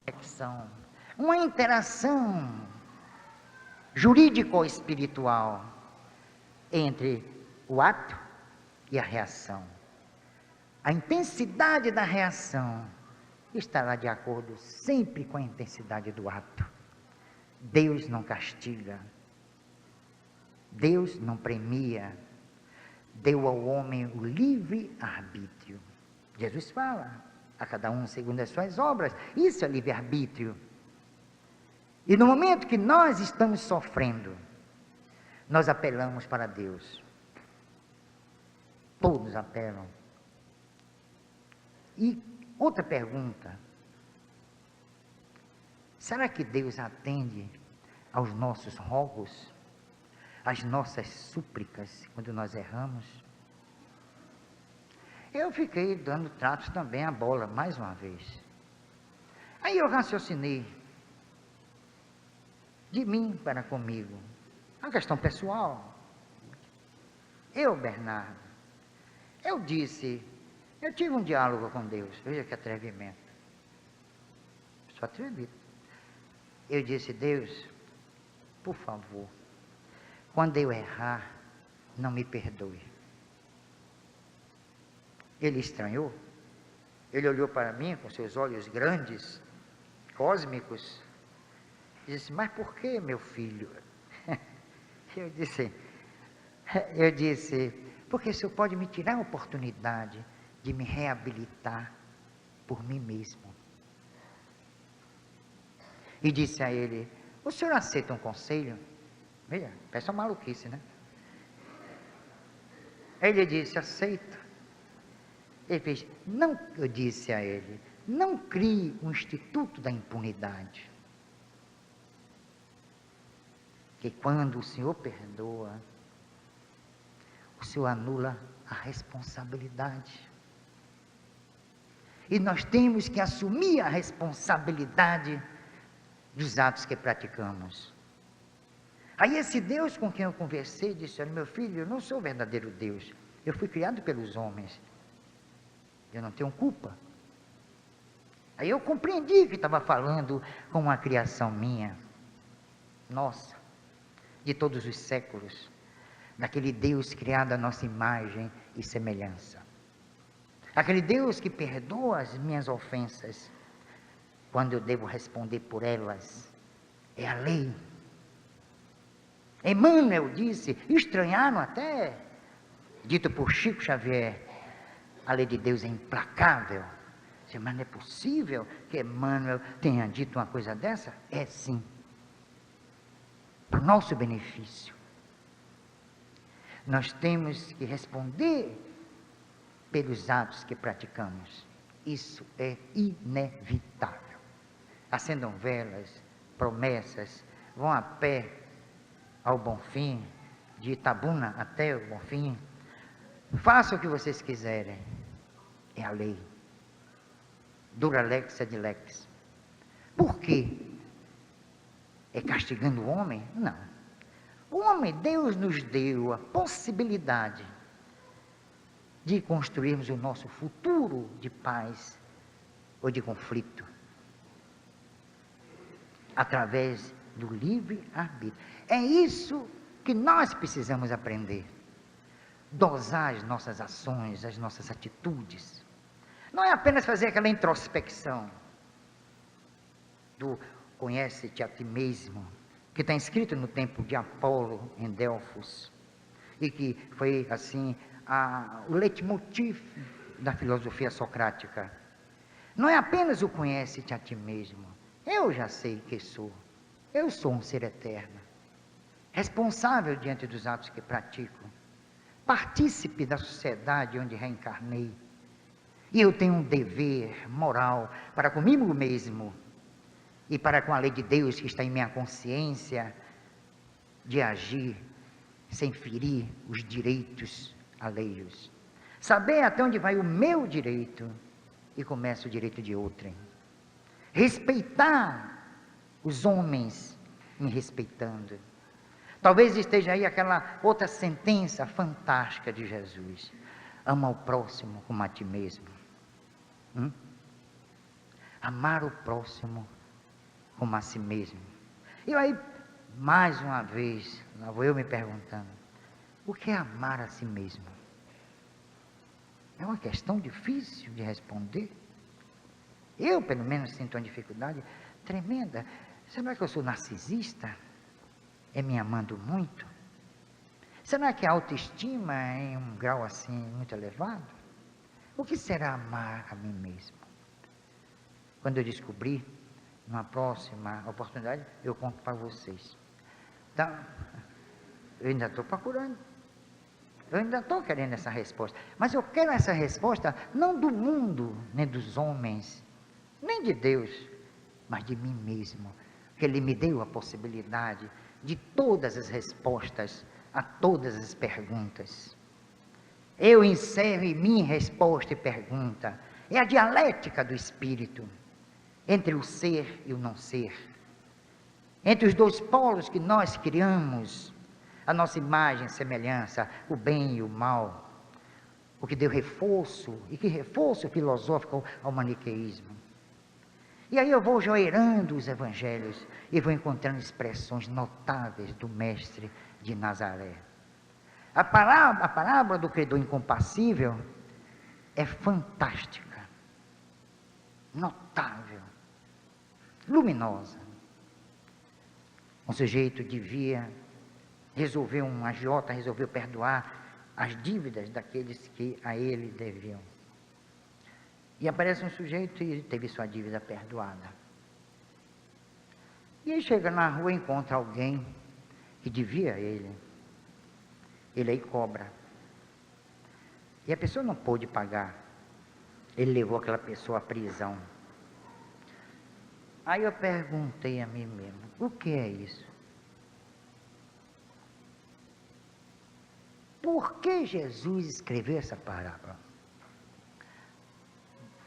conexão, uma interação jurídico-espiritual entre o ato e a reação. A intensidade da reação estará de acordo sempre com a intensidade do ato. Deus não castiga, Deus não premia, deu ao homem o livre arbítrio. Jesus fala, a cada um segundo as suas obras, isso é livre arbítrio. E no momento que nós estamos sofrendo, nós apelamos para Deus. Todos apelam. E outra pergunta, será que Deus atende aos nossos rogos, às nossas súplicas, quando nós erramos? Eu fiquei dando tratos também à bola, mais uma vez. Aí eu raciocinei, de mim para comigo, uma questão pessoal. Bernardo, eu tive um diálogo com Deus, veja que atrevimento. Sou atrevido. Eu disse, Deus, por favor, quando eu errar, não me perdoe. Ele estranhou, ele olhou para mim com seus olhos grandes, cósmicos, e disse, mas por que, meu filho? Eu disse, porque o Senhor pode me tirar a oportunidade de me reabilitar por mim mesmo. E disse a ele, o senhor aceita um conselho? Veja, peça uma maluquice, né? Ele disse, aceito. Ele fez, não, eu disse a ele, não crie um instituto da impunidade. Que quando o Senhor perdoa, o Senhor anula a responsabilidade. E nós temos que assumir a responsabilidade dos atos que praticamos. Aí esse Deus com quem eu conversei disse, olha, meu filho, eu não sou o verdadeiro Deus, eu fui criado pelos homens, eu não tenho culpa. Aí eu compreendi que estava falando com uma criação minha, nossa, de todos os séculos, daquele Deus criado à nossa imagem e semelhança. Aquele Deus que perdoa as minhas ofensas, quando eu devo responder por elas, é a lei. Emmanuel disse, estranharam até, dito por Chico Xavier, a lei de Deus é implacável. Mas não é possível que Emmanuel tenha dito uma coisa dessa? É sim, para o nosso benefício. Nós temos que responder pelos atos que praticamos. Isso é inevitável. Acendam velas, promessas, vão a pé ao Bonfim, de Itabuna até o Bonfim. Façam o que vocês quiserem. É a lei. Dura lex sed lex. Por quê? É castigando o homem? Não. O homem, Deus nos deu a possibilidade de construirmos o nosso futuro de paz ou de conflito, através do livre-arbítrio. É isso que nós precisamos aprender. Dosar as nossas ações, as nossas atitudes. Não é apenas fazer aquela introspecção do conhece-te a ti mesmo, que está escrito no templo de Apolo, em Delfos, e que foi, assim, o leitmotiv da filosofia socrática. Não é apenas o conhece-te a ti mesmo. Eu já sei que sou. Eu sou um ser eterno, responsável diante dos atos que pratico, partícipe da sociedade onde reencarnei, e eu tenho um dever moral para comigo mesmo e para com a lei de Deus que está em minha consciência, de agir sem ferir os direitos alheios. Saber até onde vai o meu direito e começa o direito de outrem. Respeitar os homens me respeitando. Talvez esteja aí aquela outra sentença fantástica de Jesus. Ama o próximo como a ti mesmo. Amar o próximo como a si mesmo. E aí, mais uma vez, lá vou eu me perguntando, o que é amar a si mesmo? É uma questão difícil de responder. Eu, pelo menos, sinto uma dificuldade tremenda. Será que eu sou narcisista? É me amando muito? Será que a autoestima é em um grau assim muito elevado? O que será amar a mim mesmo? Quando eu descobrir, numa próxima oportunidade, eu conto para vocês. Então, eu ainda estou procurando. Eu ainda estou querendo essa resposta. Mas eu quero essa resposta não do mundo, nem dos homens, nem de Deus, mas de mim mesmo. Que Ele me deu a possibilidade de todas as respostas a todas as perguntas. Eu encerro em mim resposta e pergunta. É a dialética do espírito entre o ser e o não ser. Entre os dois polos que nós criamos, a nossa imagem e semelhança, o bem e o mal, o que deu reforço, e que reforço filosófico ao maniqueísmo. E aí eu vou joeirando os evangelhos e vou encontrando expressões notáveis do mestre de Nazaré. A parábola do credor incompassível é fantástica, notável, luminosa. Um sujeito resolveu perdoar as dívidas daqueles que a ele deviam. E aparece um sujeito e ele teve sua dívida perdoada. E aí chega na rua e encontra alguém que devia a ele. Ele aí cobra. E a pessoa não pôde pagar. Ele levou aquela pessoa à prisão. Aí eu perguntei a mim mesmo, o que é isso? Por que Jesus escreveu essa parábola?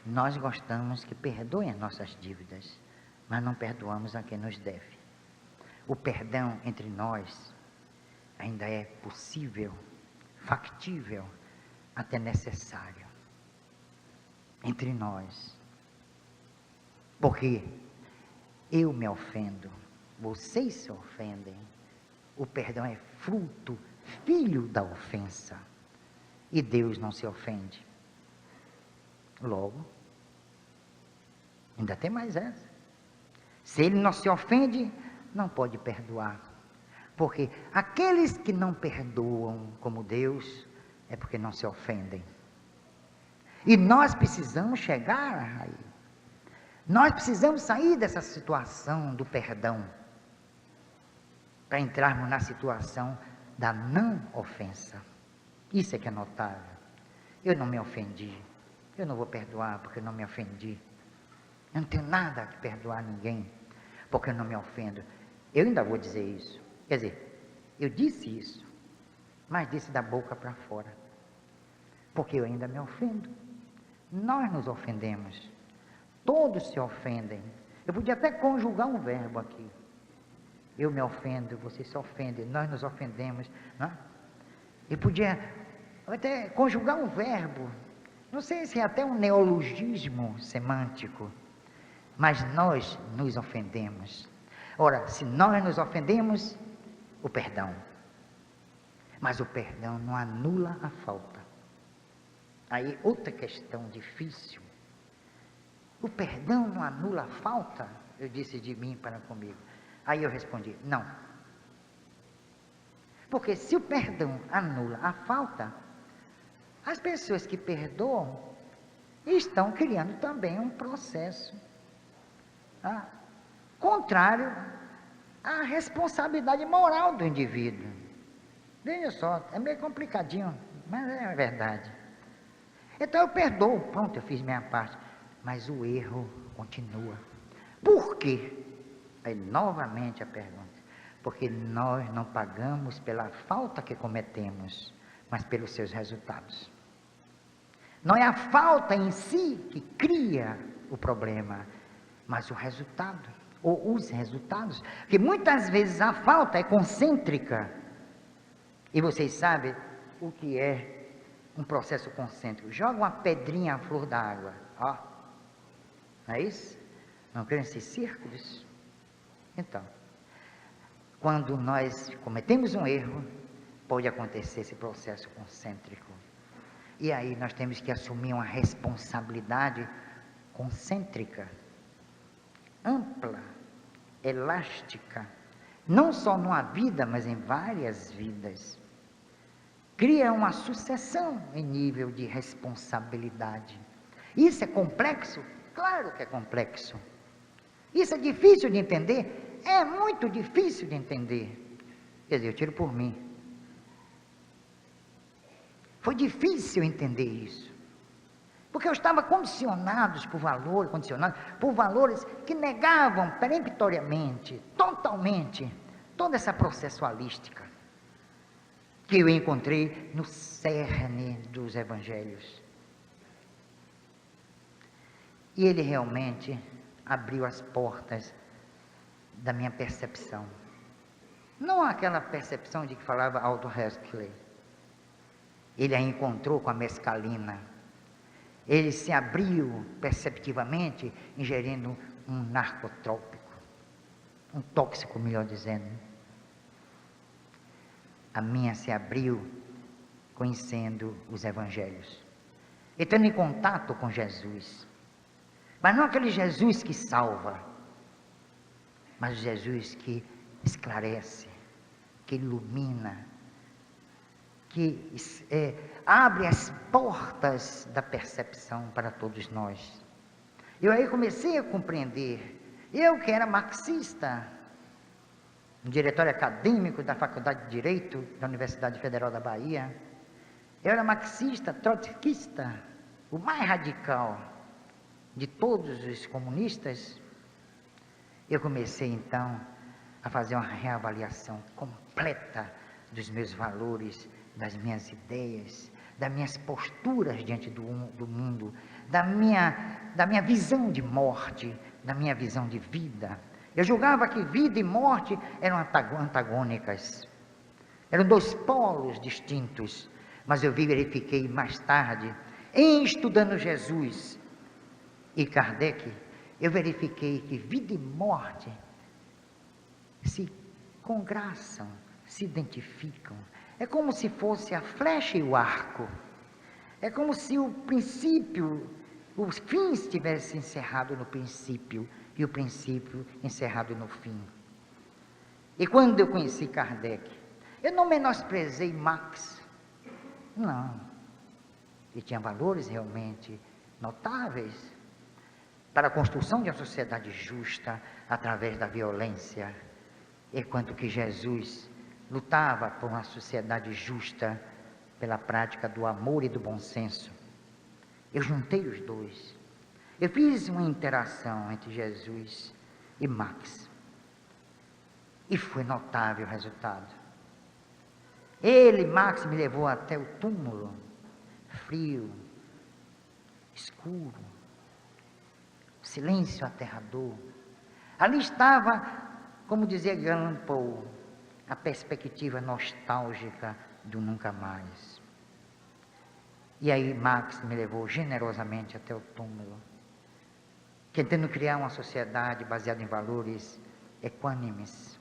Nós gostamos que perdoem as nossas dívidas, mas não perdoamos a quem nos deve. O perdão entre nós ainda é possível, factível, até necessário. Entre nós. Porque eu me ofendo, vocês se ofendem. O perdão é fruto, filho da ofensa. E Deus não se ofende. Logo, ainda tem mais essa. Se Ele não se ofende, não pode perdoar. Porque aqueles que não perdoam como Deus, é porque não se ofendem. E nós precisamos chegar aí. Nós precisamos sair dessa situação do perdão, para entrarmos na situação da não ofensa. Isso é que é notável. Eu não me ofendi. Eu não vou perdoar porque eu não me ofendi. Eu não tenho nada que perdoar ninguém, porque eu não me ofendo. Eu ainda vou dizer isso. Quer dizer, eu disse isso, mas disse da boca para fora. Porque eu ainda me ofendo. Nós nos ofendemos. Todos se ofendem. Eu podia até conjugar um verbo aqui. Eu me ofendo, você se ofende, nós nos ofendemos. Não é? Eu podia até conjugar um verbo. Não sei se é até um neologismo semântico, mas nós nos ofendemos. Ora, se nós nos ofendemos, o perdão. Mas o perdão não anula a falta. Aí, outra questão difícil. O perdão não anula a falta? Eu disse de mim para comigo. Aí eu respondi, não. Porque se o perdão anula a falta, as pessoas que perdoam estão criando também um processo contrário à responsabilidade moral do indivíduo. Veja só, é meio complicadinho, mas é verdade. Então eu perdoo, pronto, eu fiz minha parte, mas o erro continua. Por quê? Aí novamente a pergunta. Porque nós não pagamos pela falta que cometemos, mas pelos seus resultados. Não é a falta em si que cria o problema, mas o resultado, ou os resultados. Porque muitas vezes a falta é concêntrica. E vocês sabem o que é um processo concêntrico. Joga uma pedrinha à flor da água. Ó. Não é isso? Não criam esses círculos? Então, quando nós cometemos um erro, pode acontecer esse processo concêntrico. E aí nós temos que assumir uma responsabilidade concêntrica, ampla, elástica, não só numa vida, mas em várias vidas. Cria uma sucessão em nível de responsabilidade. Isso é complexo? Claro que é complexo. Isso é difícil de entender? É muito difícil de entender. Quer dizer, eu tiro por mim. Foi difícil entender isso. Porque eu estava condicionado por valores que negavam peremptoriamente, totalmente, toda essa processualística que eu encontrei no cerne dos evangelhos. E ele realmente abriu as portas da minha percepção. Não aquela percepção de que falava Aldous Huxley. Ele a encontrou com a mescalina. Ele se abriu perceptivamente, ingerindo um narcotrópico, um tóxico, melhor dizendo. A minha se abriu conhecendo os evangelhos, entrando em contato com Jesus. Mas não aquele Jesus que salva, mas o Jesus que esclarece, que ilumina, que abre as portas da percepção para todos nós. Eu aí comecei a compreender, eu que era marxista, no diretório acadêmico da Faculdade de Direito da Universidade Federal da Bahia, eu era marxista, trotskista, o mais radical de todos os comunistas. Eu comecei então a fazer uma reavaliação completa dos meus valores, das minhas ideias, das minhas posturas diante do mundo, da minha visão de morte, da minha visão de vida. Eu julgava que vida e morte eram antagônicas, eram dois polos distintos, mas eu verifiquei mais tarde, em estudando Jesus e Kardec, eu verifiquei que vida e morte se congraçam, se identificam. É como se fosse a flecha e o arco. É como se o princípio, os fins tivessem encerrado no princípio e o princípio encerrado no fim. E quando eu conheci Kardec, eu não menosprezei Marx. Não. Ele tinha valores realmente notáveis para a construção de uma sociedade justa através da violência, enquanto que Jesus lutava por uma sociedade justa pela prática do amor e do bom senso. Eu juntei os dois. Eu fiz uma interação entre Jesus e Marx. E foi notável o resultado. Marx, me levou até o túmulo, frio, escuro, silêncio aterrador. Ali estava, como dizia Allan Poe, a perspectiva nostálgica do nunca mais. E aí Marx me levou generosamente até o túmulo, tentando criar uma sociedade baseada em valores equânimes.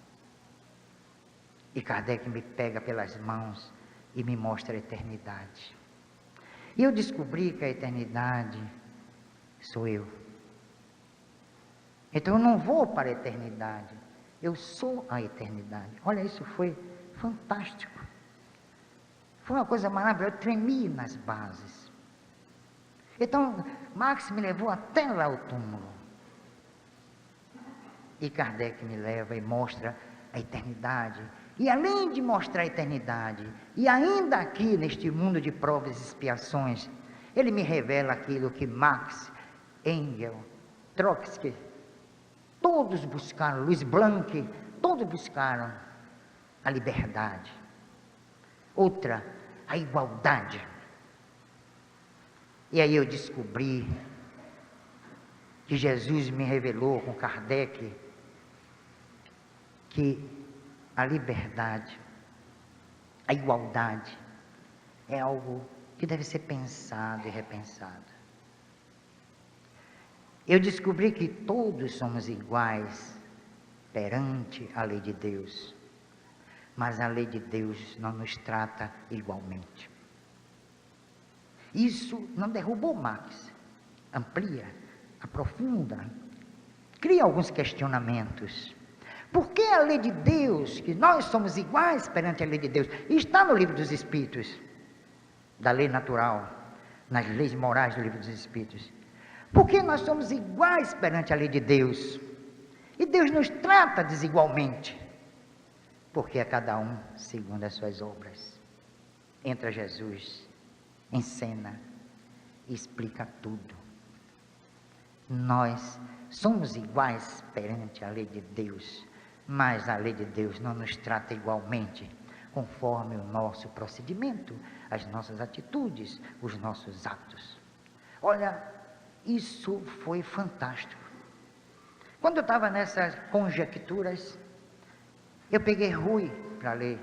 E Kardec me pega pelas mãos e me mostra a eternidade. E eu descobri que a eternidade sou eu. Então eu não vou para a eternidade, eu sou a eternidade. Olha, isso foi fantástico. Foi uma coisa maravilhosa, eu tremi nas bases. Então, Marx me levou até lá ao túmulo. E Kardec me leva e mostra a eternidade. E além de mostrar a eternidade, e ainda aqui neste mundo de provas e expiações, ele me revela aquilo que Marx, Engels, Trotsky, todos buscaram, Louis Blanc, todos buscaram a liberdade. Outra, a igualdade. E aí eu descobri que Jesus me revelou com Kardec que a liberdade, a igualdade é algo que deve ser pensado e repensado. Eu descobri que todos somos iguais perante a lei de Deus, mas a lei de Deus não nos trata igualmente. Isso não derrubou Marx, amplia, aprofunda, cria alguns questionamentos. Por que a lei de Deus, que nós somos iguais perante a lei de Deus, está no livro dos Espíritos, da lei natural, nas leis morais do livro dos Espíritos? Por que nós somos iguais perante a lei de Deus? E Deus nos trata desigualmente? Porque a cada um segundo as suas obras. Entra Jesus em cena e explica tudo. Nós somos iguais perante a lei de Deus, mas a lei de Deus não nos trata igualmente, conforme o nosso procedimento, as nossas atitudes, os nossos atos. Olha, isso foi fantástico. Quando eu estava nessas conjecturas, eu peguei Rui para ler.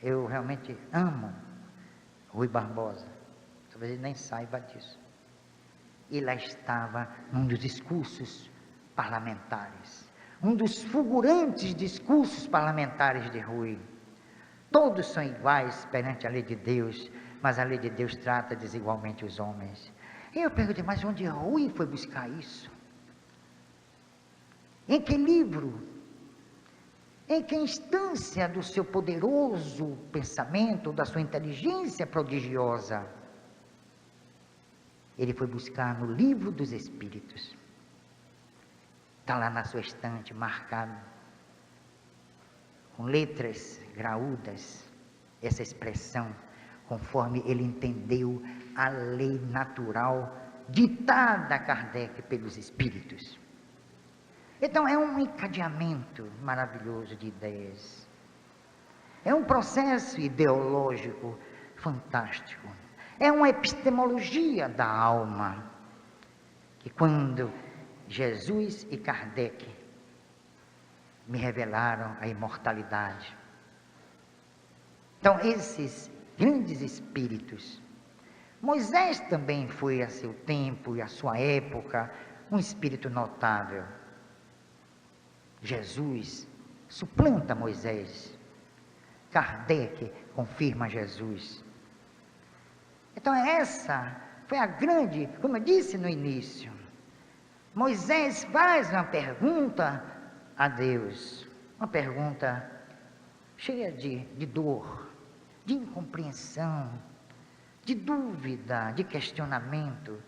Eu realmente amo Rui Barbosa, talvez ele nem saiba disso. E lá estava num dos discursos parlamentares, um dos fulgurantes discursos parlamentares de Rui. Todos são iguais perante a lei de Deus, mas a lei de Deus trata desigualmente os homens. E eu perguntei, mas onde Rui foi buscar isso? Em que livro? Em que instância do seu poderoso pensamento, da sua inteligência prodigiosa? Ele foi buscar no livro dos Espíritos. Está lá na sua estante, marcado, com letras graúdas, essa expressão, conforme ele entendeu a lei natural ditada a Kardec pelos Espíritos. Então, é um encadeamento maravilhoso de ideias. É um processo ideológico fantástico. É uma epistemologia da alma, que quando Jesus e Kardec me revelaram a imortalidade. Então, esses grandes espíritos, Moisés também foi a seu tempo e a sua época um espírito notável. Jesus suplanta Moisés. Kardec confirma Jesus. Então essa foi a grande, como eu disse no início, Moisés faz uma pergunta a Deus, uma pergunta cheia de dor, de incompreensão, de dúvida, de questionamento,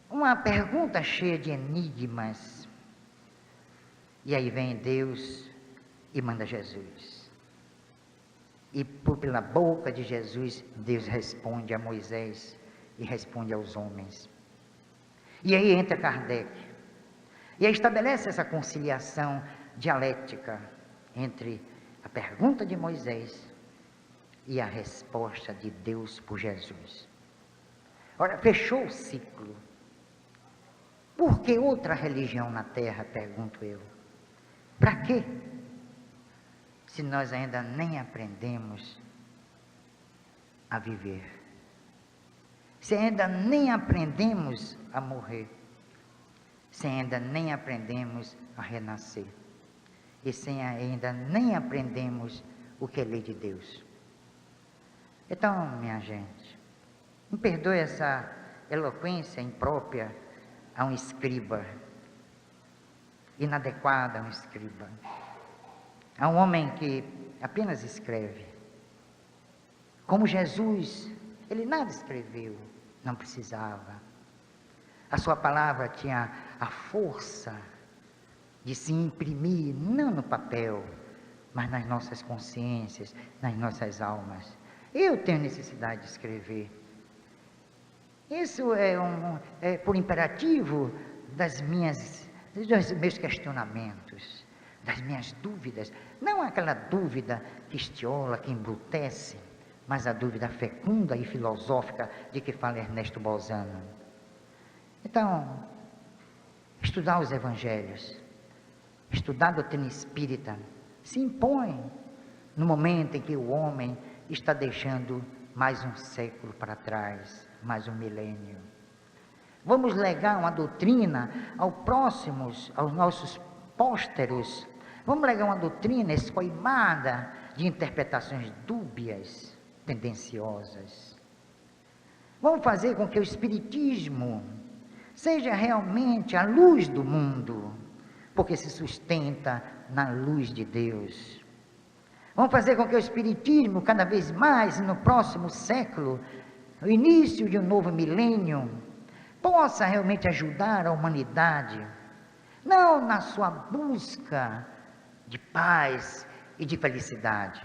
uma pergunta cheia de enigmas. E aí vem Deus e manda Jesus. E pela boca de Jesus, Deus responde a Moisés e responde aos homens. E aí entra Kardec. E aí estabelece essa conciliação dialética entre a pergunta de Moisés e a resposta de Deus por Jesus. Ora, fechou o ciclo. Por que outra religião na Terra, pergunto eu? Para quê? Se nós ainda nem aprendemos a viver. Se ainda nem aprendemos a morrer. Se ainda nem aprendemos a renascer. E se ainda nem aprendemos o que é lei de Deus. Então, minha gente, me perdoe essa eloquência imprópria a um escriba, inadequada a um escriba, a um homem que apenas escreve. Como Jesus, ele nada escreveu, não precisava. A sua palavra tinha a força de se imprimir, não no papel, mas nas nossas consciências, nas nossas almas. Eu tenho necessidade de escrever. Isso é por imperativo dos meus questionamentos, das minhas dúvidas. Não aquela dúvida que estiola, que embrutece, mas a dúvida fecunda e filosófica de que fala Ernesto Bolzano. Então, estudar os evangelhos, estudar a doutrina espírita, se impõe no momento em que o homem está deixando mais um século para trás, mais um milênio. Vamos legar uma doutrina aos nossos pósteros. Vamos legar uma doutrina escoimada de interpretações dúbias, tendenciosas. Vamos fazer com que o Espiritismo seja realmente a luz do mundo, porque se sustenta na luz de Deus. Vamos fazer com que o Espiritismo, cada vez mais, no próximo século, o início de um novo milênio, possa realmente ajudar a humanidade, não na sua busca de paz e de felicidade.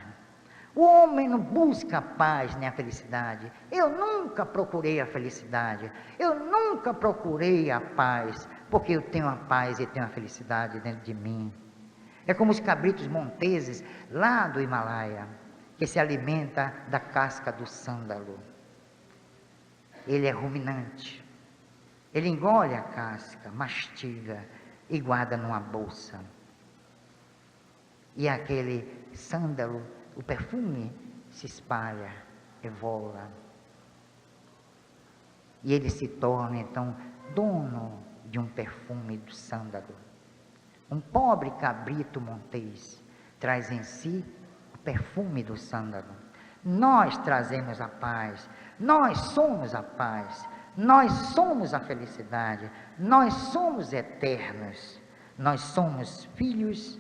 O homem não busca a paz nem a felicidade. Eu nunca procurei a felicidade. Eu nunca procurei a paz, porque eu tenho a paz e tenho a felicidade dentro de mim. É como os cabritos monteses lá do Himalaia, que se alimenta da casca do sândalo. Ele é ruminante. Ele engole a casca, mastiga e guarda numa bolsa. E aquele sândalo, o perfume, se espalha, evola. E ele se torna, então, dono de um perfume do sândalo. Um pobre cabrito montês traz em si o perfume do sândalo. Nós trazemos a paz, nós somos a paz, nós somos a felicidade, nós somos eternos, nós somos filhos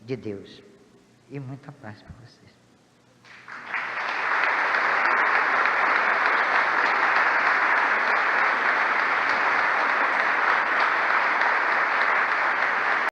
de Deus. E muita paz para vocês.